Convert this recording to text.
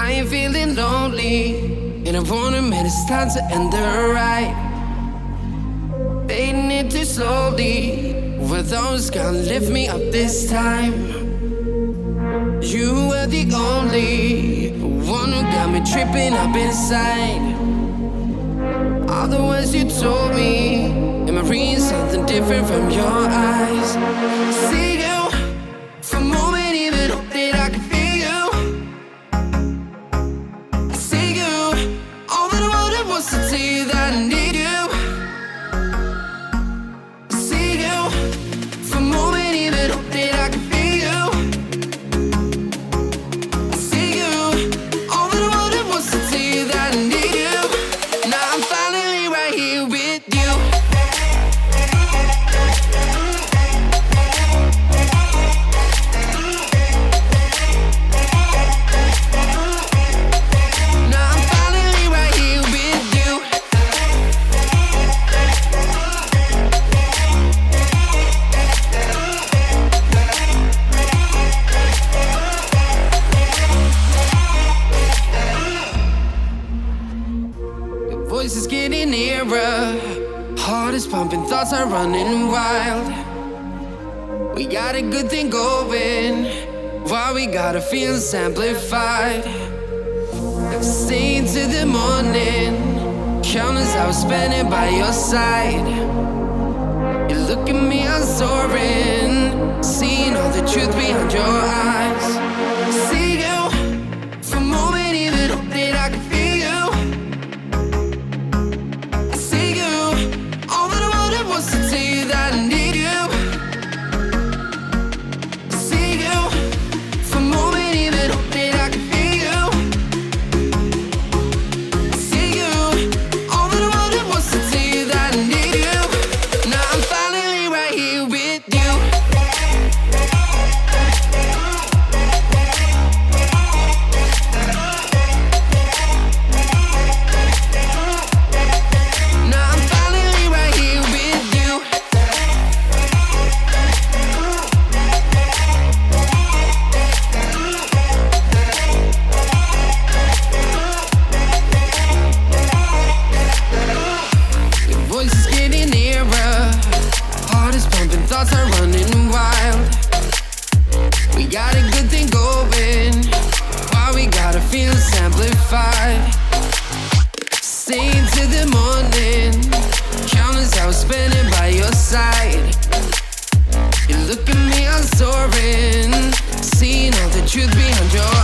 I ain't feeling lonely, and I wanna admit it's time to end the ride. Fading it too slowly, were those gonna lift me up this time? You were the only one who got me tripping up inside. All the words you told me, am I reading something different from your eyes? See you for a moment, even hope that I can feel you. I see you, all that I wanted was to tell you that I need you. I see you for a moment, even hope that I can feel you. I see you, all that I wanted was to tell you that I need you. Now I'm finally right here with you. Now I'm finally right here with you. Your voice is getting nearer, heart is pumping, thoughts are running wild. We got a good thing going, why we gotta feel amplified. Stay till the morning, countless hours spending by your side. You look at me, I'm soaring, seeing all the truth behind your eyes. See you for a moment, even hope that I can feel you. I see you, all that I wanted was to tell you that I need you. I see you for a moment, even hope that I can feel you. I see you, all that I wanted was to tell you that I need you. Now I'm finally right here with you. Now I'm finally right here with you. Your voice is getting nearer, heart is pumping, thoughts are running wild. We got a good thing going, why we gotta feel amplified. Stay till the morning, countless hours spending by your side. You look at me, I'm soaring, seeing all the truth behind your